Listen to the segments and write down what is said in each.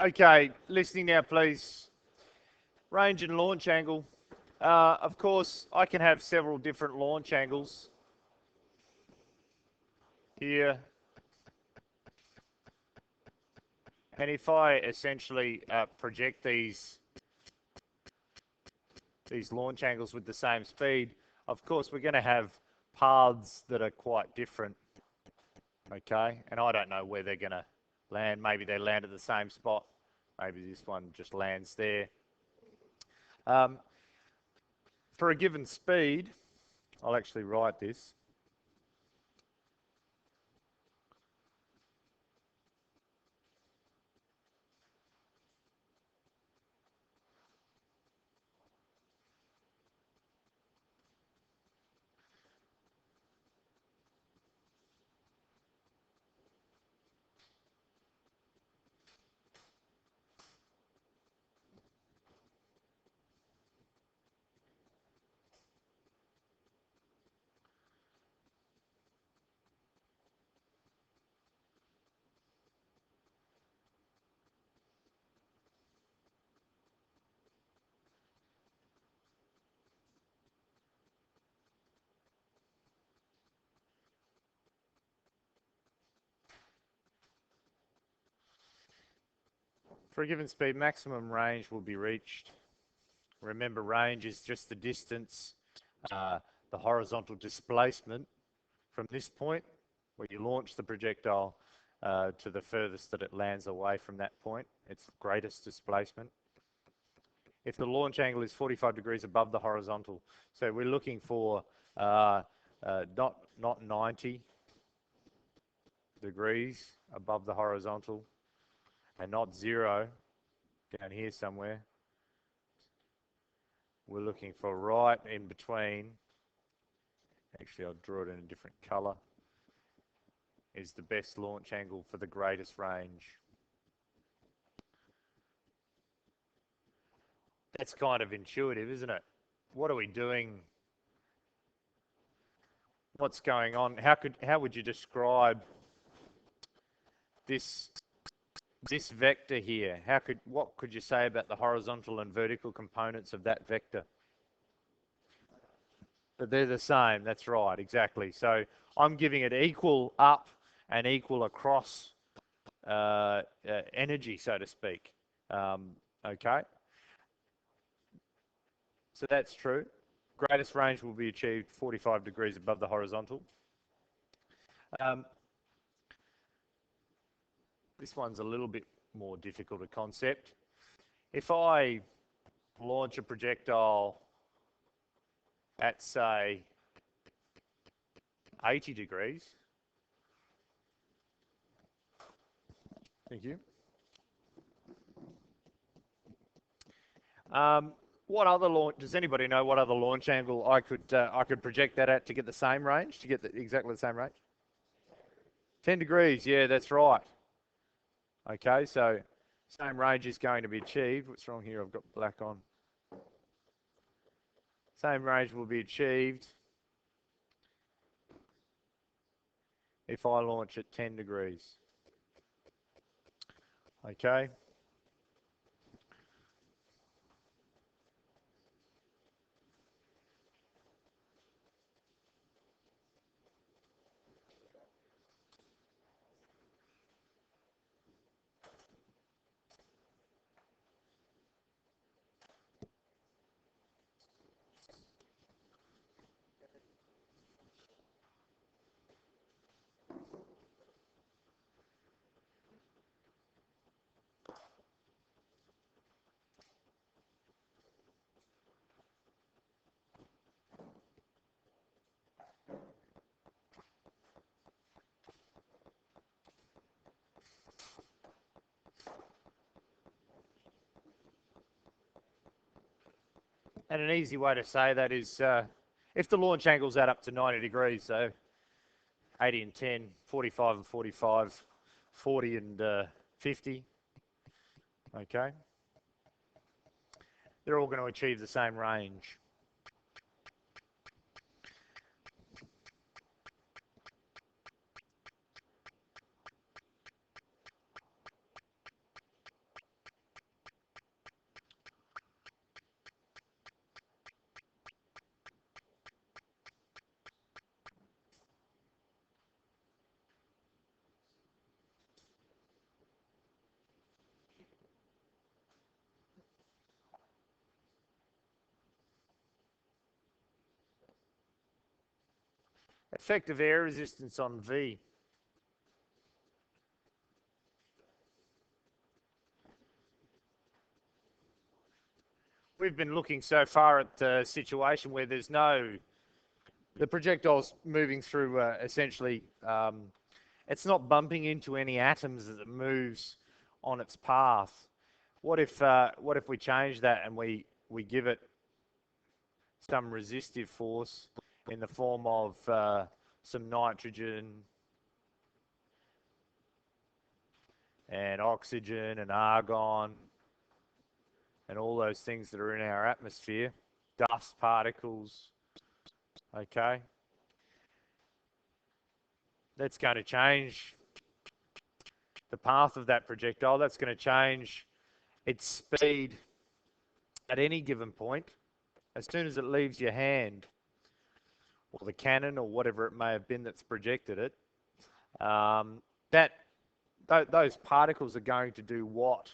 Okay, listening now, please. Range and launch angle. Of course, I can have several different launch angles. Here. And if I essentially project these launch angles with the same speed, of course, we're going to have paths that are quite different. Okay, and I don't know where they're going to land. Maybe they land at the same spot. Maybe this one just lands there. For a given speed, I'll actually write this. For a given speed, maximum range will be reached. Remember, range is just the distance, the horizontal displacement from this point where you launch the projectile to the furthest that it lands away from that point. It's the greatest displacement. If the launch angle is 45 degrees above the horizontal, so we're looking for not 90 degrees above the horizontal and not 0 down here somewhere. We're looking for right in between. Actually, I'll draw it in a different color. Is the best launch angle for the greatest range. That's kind of intuitive, isn't it? What are we doing? What's going on? How would you describe this vector here? What could you say about the horizontal and vertical components of that vector? But they're the same. That's right, exactly. So I'm giving it equal up and equal across energy, so to speak. Okay. So that's true. Greatest range will be achieved 45 degrees above the horizontal. This one's a little bit more difficult a concept. If I launch a projectile at, say, 80 degrees, thank you. What other launch? Does anybody know what other launch angle I could project that at to get the same range, to get exactly the same range? 10 degrees. Yeah, that's right. Okay, so same range is going to be achieved. What's wrong here? I've got black on. Same range will be achieved if I launch at 10 degrees. Okay. And an easy way to say that is if the launch angles add up to 90 degrees, so 80 and 10, 45 and 45, 40 and 50, okay? They're all going to achieve the same range. Effective air resistance on V. We've been looking so far at a situation where there's no, the projectile's moving through essentially, it's not bumping into any atoms as it moves on its path. What if we change that and we give it some resistive force in the form of some nitrogen and oxygen and argon and all those things that are in our atmosphere, dust particles, okay? That's going to change the path of that projectile. That's going to change its speed at any given point. As soon as it leaves your hand, or the cannon, or whatever it may have been that's projected it, those particles are going to do what?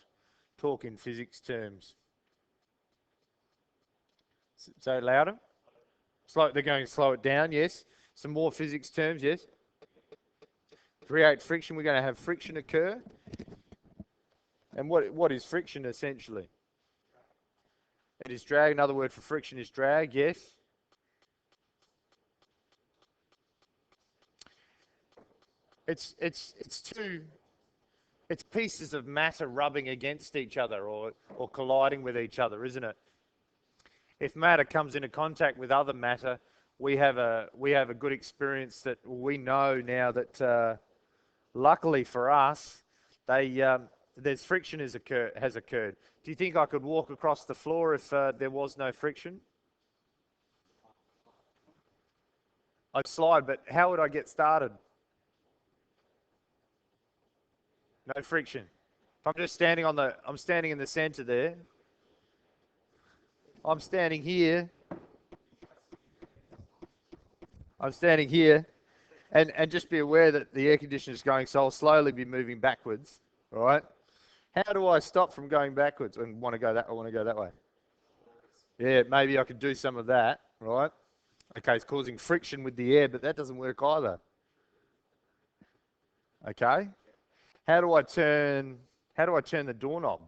Talk in physics terms. Say it louder. They're going to slow it down, yes. Some more physics terms, yes. Create friction. We're going to have friction occur. And what is friction essentially? It is drag. Another word for friction is drag, yes. It's pieces of matter rubbing against each other or colliding with each other, isn't it? If matter comes into contact with other matter, we have a good experience that we know now that luckily for us, there's friction has occurred. Do you think I could walk across the floor if there was no friction? I'd slide, but how would I get started? No friction. If I'm just standing I'm standing in the center there. I'm standing here. I'm standing here. And just be aware that the air conditioner is going, so I'll slowly be moving backwards. All right. How do I stop from going backwards and want to go that? I want to go that way. Yeah, maybe I could do some of that. Right. Okay, it's causing friction with the air, but that doesn't work either. Okay. How do I turn the doorknob?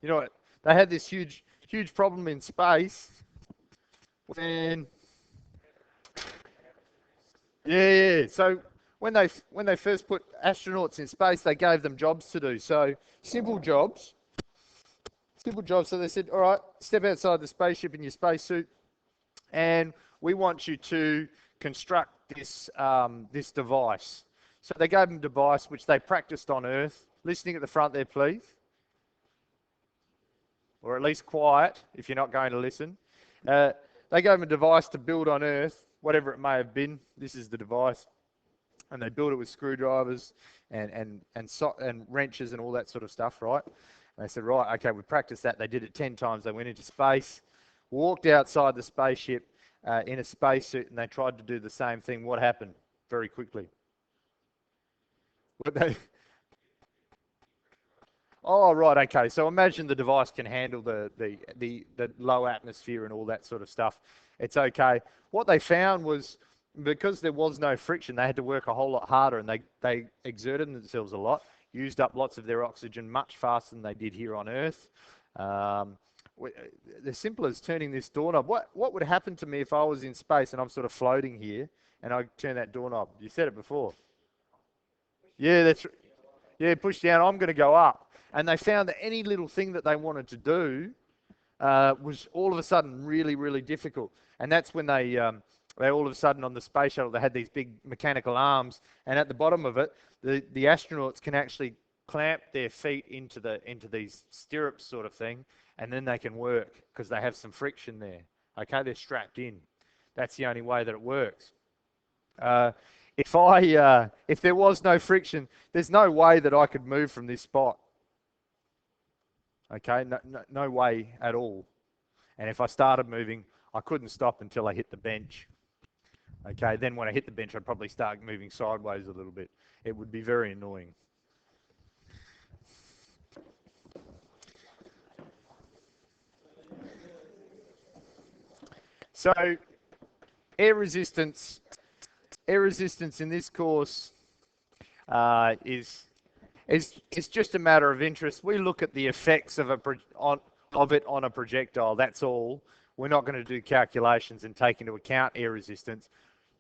You know what? They had this huge problem in space when yeah. So when they first put astronauts in space, they gave them jobs to do. So simple jobs. So they said, all right, step outside the spaceship in your spacesuit, and we want you to construct this this device. So they gave them a device which they practiced on Earth. Listening at the front there, please. Or at least quiet if you're not going to listen. They gave them a device to build on Earth, whatever it may have been. This is the device. And they built it with screwdrivers and wrenches and all that sort of stuff, right? And they said, right, okay, we practiced that. They did it 10 times. They went into space, walked outside the spaceship in a spacesuit, and they tried to do the same thing. What happened? Very quickly. Oh, right, okay. So imagine the device can handle the low atmosphere and all that sort of stuff. It's okay. What they found was because there was no friction, they had to work a whole lot harder, and they exerted themselves a lot, used up lots of their oxygen much faster than they did here on Earth. The simple as turning this doorknob. What would happen to me if I was in space and I'm sort of floating here and I turn that doorknob? You said it before. Yeah, push down. I'm going to go up. And they found that any little thing that they wanted to do was all of a sudden really, really difficult. And that's when they all of a sudden on the space shuttle, they had these big mechanical arms, and at the bottom of it, the astronauts can actually clamp their feet into these stirrups sort of thing, and then they can work because they have some friction there. Okay, they're strapped in. That's the only way that it works. If there was no friction, there's no way that I could move from this spot. Okay, no way at all. And if I started moving, I couldn't stop until I hit the bench. Okay, then when I hit the bench, I'd probably start moving sideways a little bit. It would be very annoying. So, air resistance air resistance in this course is it's just a matter of interest. We look at the effects of it on a projectile. That's all. We're not going to do calculations and take into account air resistance.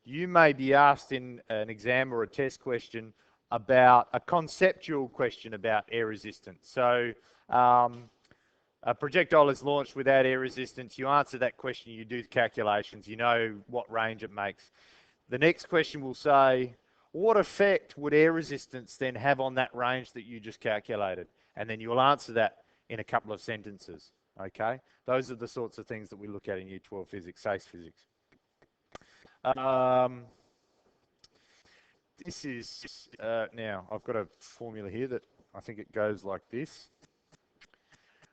You may be asked in an exam or a test question about a conceptual question about air resistance. So a projectile is launched without air resistance. You answer that question, you do the calculations, you know what range it makes. The next question will say, what effect would air resistance then have on that range that you just calculated? And then you'll answer that in a couple of sentences, okay? Those are the sorts of things that we look at in Year 12 physics, SACE physics. This is, now I've got a formula here that I think it goes like this.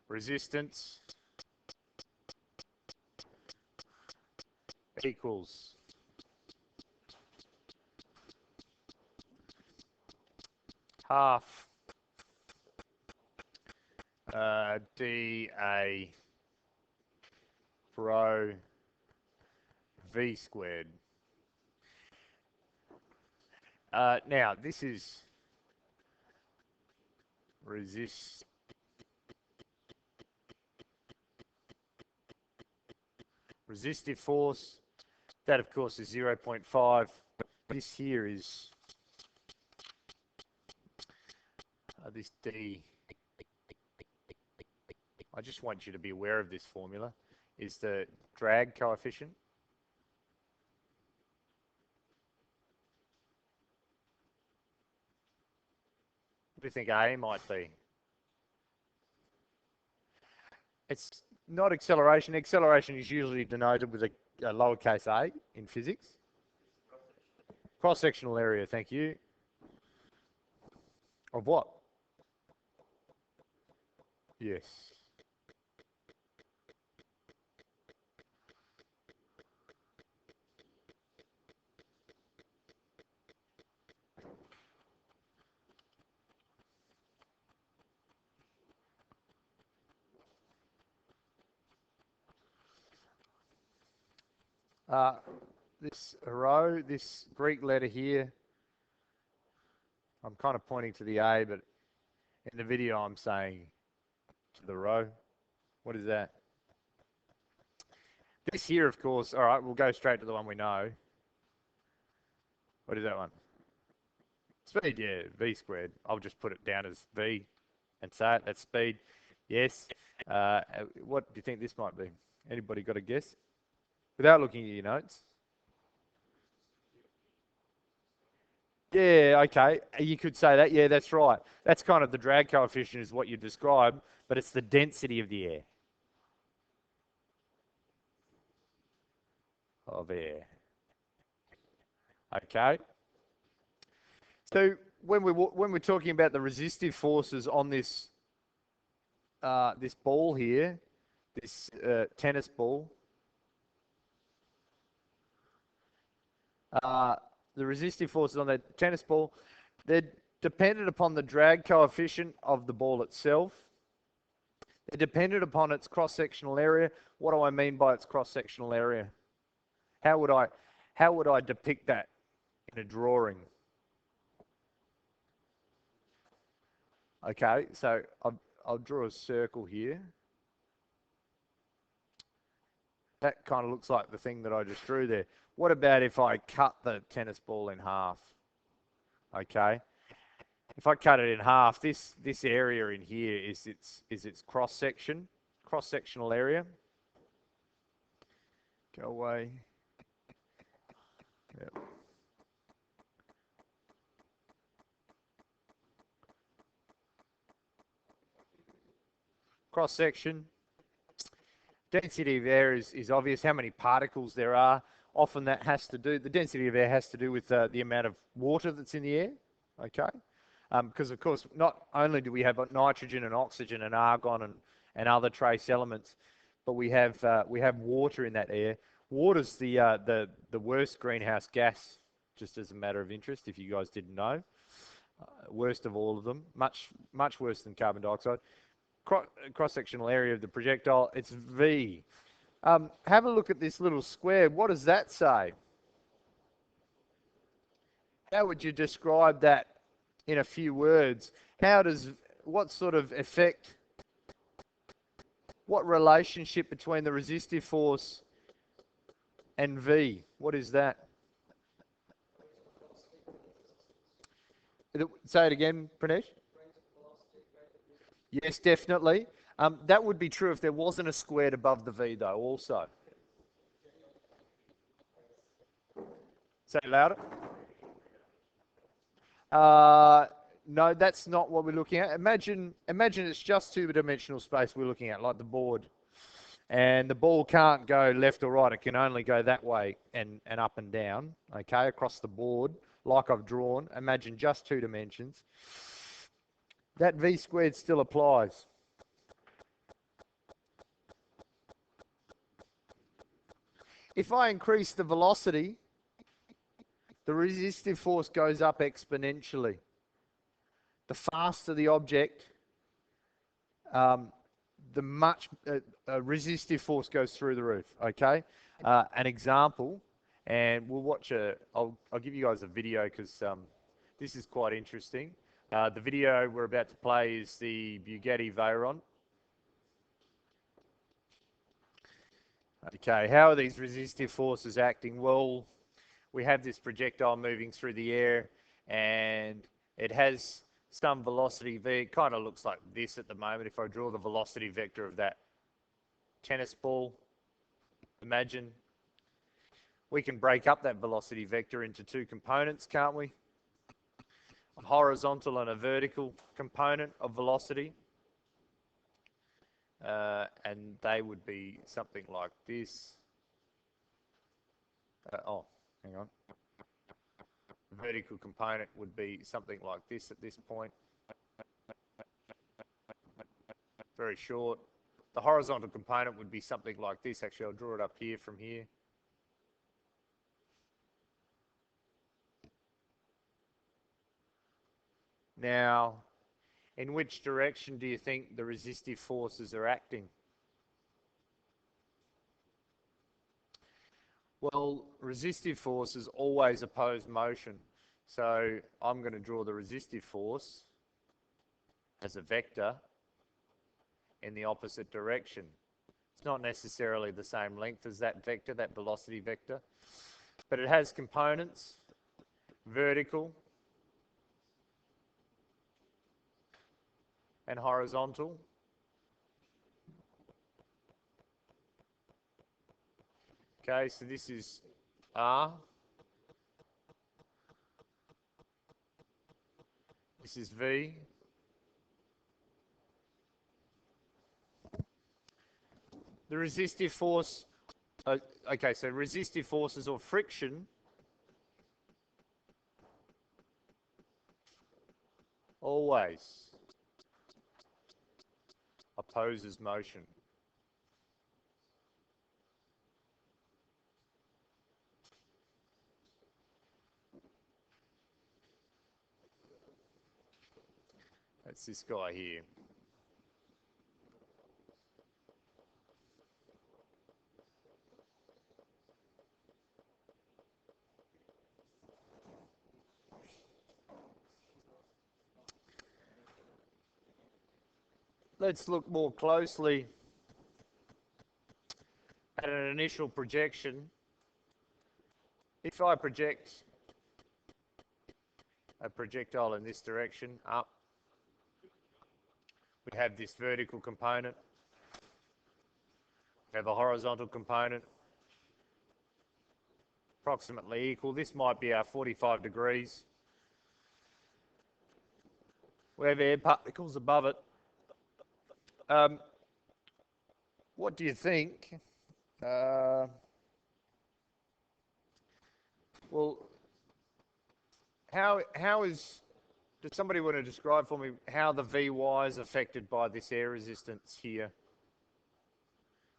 Resistance equals half dA rho V squared. Now, this is resistive force. That, of course, is 0.5. This here is this D. I just want you to be aware of this formula, is the drag coefficient. What do you think A might be? It's not acceleration. Acceleration is usually denoted with a lowercase a in physics. Cross-sectional area, thank you. Of what? Yes. This rho, this Greek letter here, I'm kind of pointing to the A, but in the video I'm saying to the rho. What is that? This here, of course, all right, we'll go straight to the one we know. What is that one? Speed, yeah, V squared. I'll just put it down as V and say it. That's speed. Yes. What do you think this might be? Anybody got a guess? Without looking at your notes. Yeah, okay. You could say that. Yeah, that's right. That's kind of the drag coefficient is what you described, but it's the density of the air. Of air. Okay. So when we're talking about the resistive forces on this this ball here, this tennis ball, the resistive forces on that tennis ball, they're dependent upon the drag coefficient of the ball itself. They're dependent upon its cross-sectional area. What do I mean by its cross-sectional area? How would I depict that in a drawing? Okay, so I'll draw a circle here. That kind of looks like the thing that I just drew there. What about if I cut the tennis ball in half? Okay. If I cut it in half, this area in here is its cross-sectional area. Go away. Yep. Cross-section. Density of air is obvious, how many particles there are. Often that has to do, the density of air has to do with the amount of water that's in the air, okay? Because of course, not only do we have nitrogen and oxygen and argon and other trace elements, but we have water in that air. Water's the worst greenhouse gas, just as a matter of interest, if you guys didn't know. Worst of all of them, much worse than carbon dioxide. Cross-sectional area of the projectile, it's V. Have a look at this little square. What does that say? How would you describe that in a few words? What sort of effect, what relationship between the resistive force and V? What is that? Say it again, Pranesh. Yes, definitely. That would be true if there wasn't a squared above the V, though, also. Say it louder. No, that's not what we're looking at. Imagine it's just two-dimensional space we're looking at, like the board. And the ball can't go left or right. It can only go that way and up and down, okay, across the board, like I've drawn. Imagine just two dimensions. That V squared still applies. If I increase the velocity, the resistive force goes up exponentially. The faster the object, the much resistive force goes through the roof, okay? An example, and we'll watch I'll give you guys a video because this is quite interesting. The video we're about to play is the Bugatti Veyron. Okay, how are these resistive forces acting? Well, we have this projectile moving through the air and it has some velocity v. It kind of looks like this at the moment. If I draw the velocity vector of that tennis ball, imagine we can break up that velocity vector into two components, can't we? A horizontal and a vertical component of velocity. And they would be something like this. Oh, hang on. The vertical component would be something like this at this point. Very short. The horizontal component would be something like this. Actually, I'll draw it up here from here. Now, in which direction do you think the resistive forces are acting? Well, resistive forces always oppose motion. So I'm going to draw the resistive force as a vector in the opposite direction. It's not necessarily the same length as that vector, that velocity vector, but it has components, vertical and horizontal. Okay, so this is R. This is V. The resistive force, okay, so resistive forces or friction always opposes motion. That's this guy here. Let's look more closely at an initial projection. If I project a projectile in this direction, up, we have this vertical component, we have a horizontal component, approximately equal. This might be our 45 degrees. We have air particles above it. What do you think? Well, does somebody want to describe for me how the Vy is affected by this air resistance here?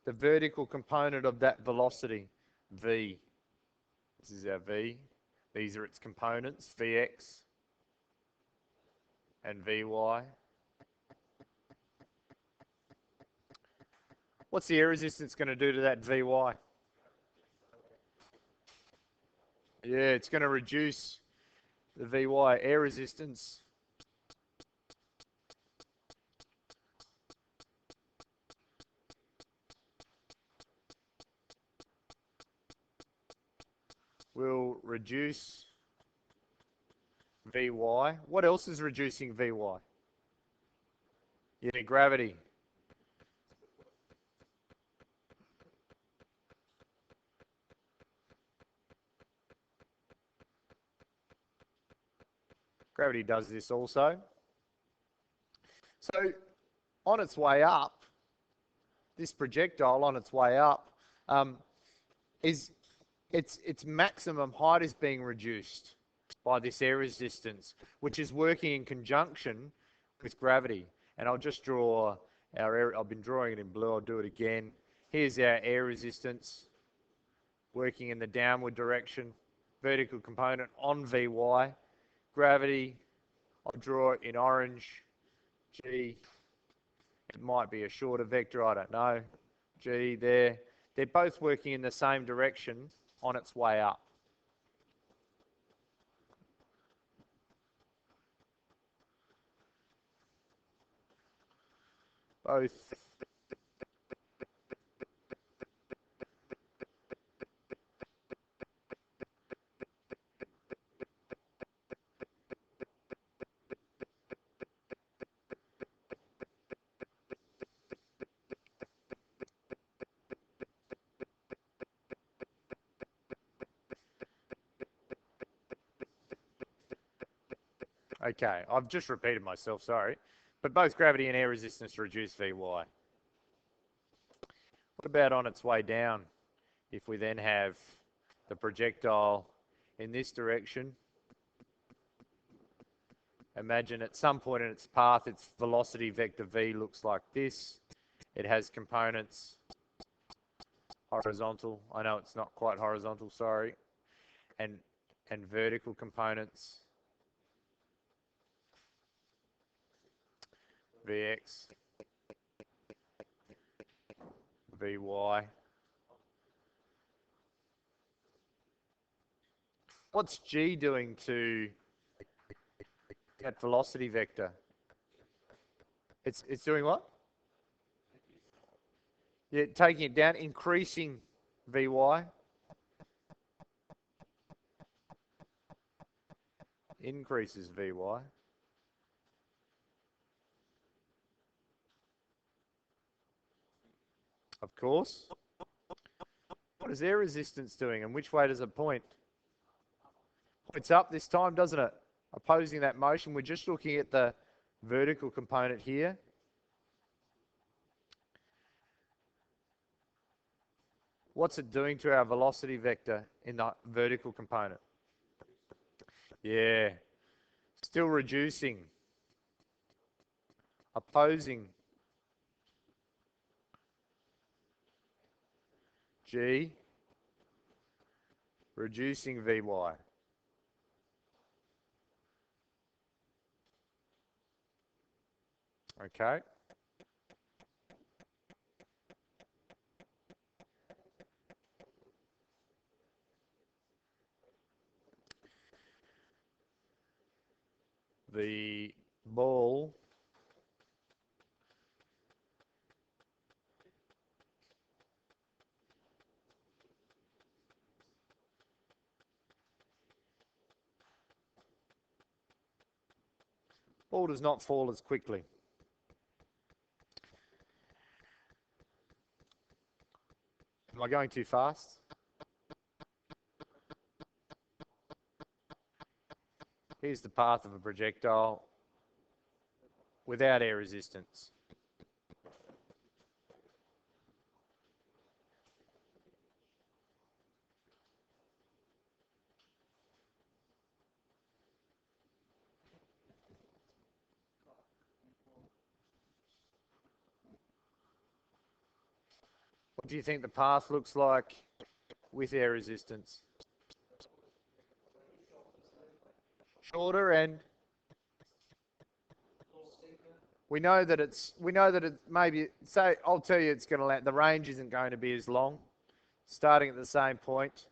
The vertical component of that velocity, V. This is our V. These are its components, Vx and Vy. What's the air resistance going to do to that Vy? Yeah, it's going to reduce the Vy air resistance will reduce Vy. What else is reducing Vy? Yeah, gravity. Gravity does this also. So on its way up, this projectile on its way up is its maximum height is being reduced by this air resistance, which is working in conjunction with gravity. And I'll just draw our air. I've been drawing it in blue. I'll do it again. Here's our air resistance working in the downward direction, vertical component on Vy. Gravity, I'll draw it in orange. G, it might be a shorter vector, I don't know. G there. They're both working in the same direction on its way up. Both. Okay, I've just repeated myself, sorry. But both gravity and air resistance reduce Vy. What about on its way down? If we then have the projectile in this direction, imagine at some point in its path, its velocity vector V looks like this. It has components horizontal. I know it's not quite horizontal, sorry. And vertical components. Vx, Vy. What's G doing to that velocity vector? It's doing what? Yeah, taking it down, increasing Vy. Increases Vy. Of course. What is air resistance doing and which way does it point? Points up this time, doesn't it? Opposing that motion. We're just looking at the vertical component here. What's it doing to our velocity vector in the vertical component? Yeah, still reducing, opposing G, reducing Vy. Okay. The ball does not fall as quickly. Am I going too fast? Here's the path of a projectile without air resistance. What do you think the path looks like with air resistance? Shorter, and we know that it maybe, say, I'll tell you it's going to land, the range isn't going to be as long, starting at the same point.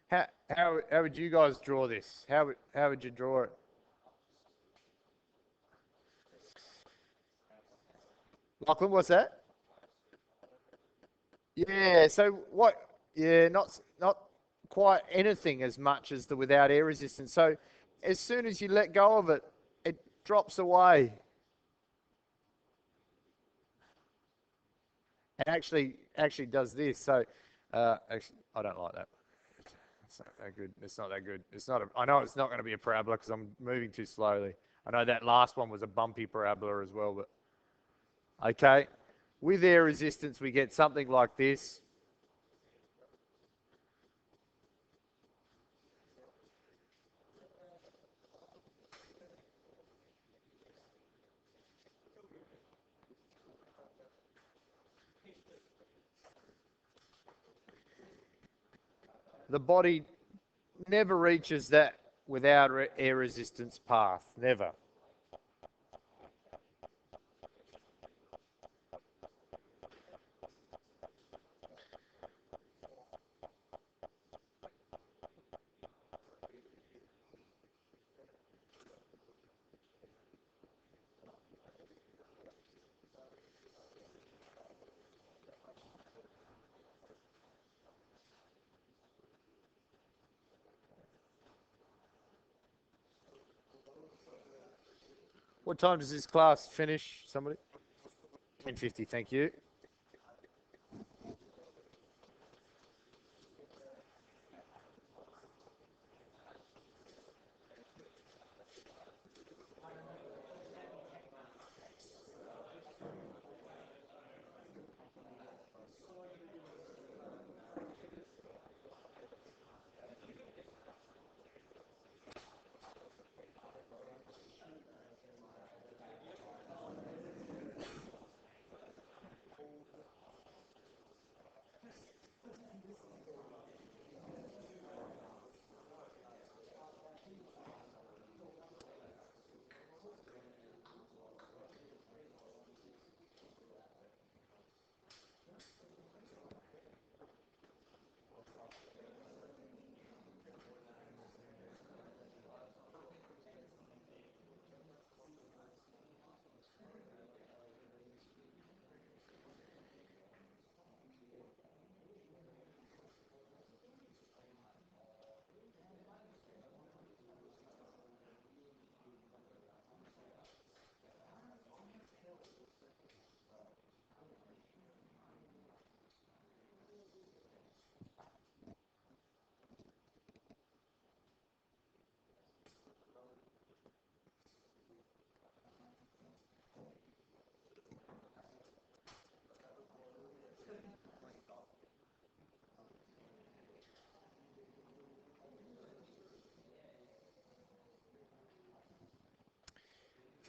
How would you guys draw this? How would you draw it? Lachlan, what's that? Yeah. So what? Yeah, not quite anything as much as the without air resistance. So as soon as you let go of it, it drops away. And actually does this. So actually, I don't like that. It's not that good. It's not that good. It's not. I know it's not going to be a parabola because I'm moving too slowly. I know that last one was a bumpy parabola as well, but okay. With air resistance, we get something like this. The body never reaches that without air resistance path. Never. What time does this class finish? Somebody? 10:50. Thank you.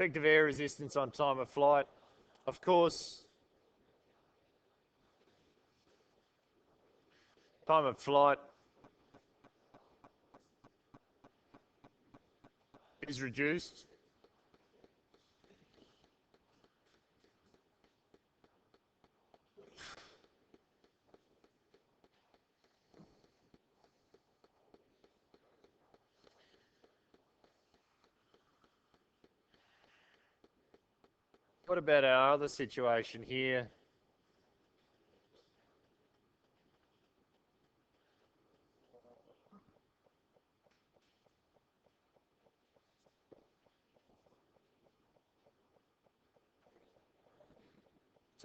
Effective air resistance on time of flight. Of course, time of flight is reduced. What about our other situation here?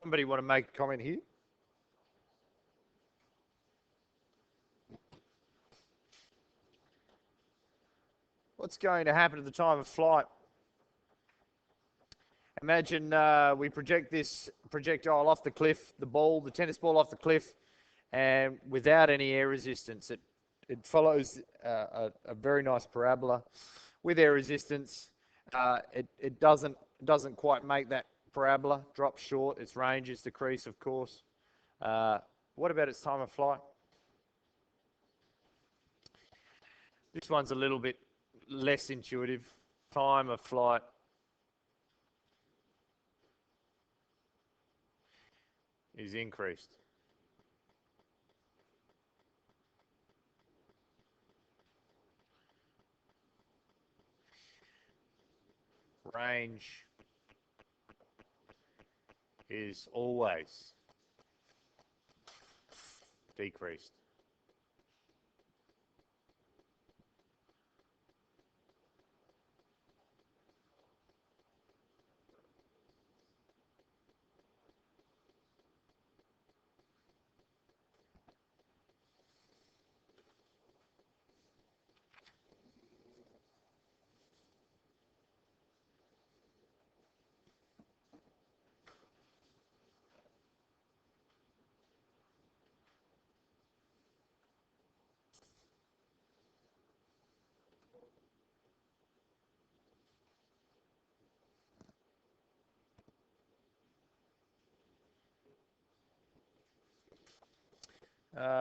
Somebody want to make a comment here? What's going to happen at the time of flight? Imagine we project this projectile off the cliff, the tennis ball off the cliff, and without any air resistance. It follows a very nice parabola. With air resistance, it doesn't quite make that parabola, drops short. Its range is decreased, of course. What about its time of flight? This one's a little bit less intuitive. Time of flight is increased. range is always decreased.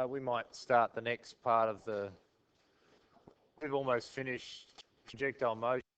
We might start the next part of the, we've almost finished projectile motion.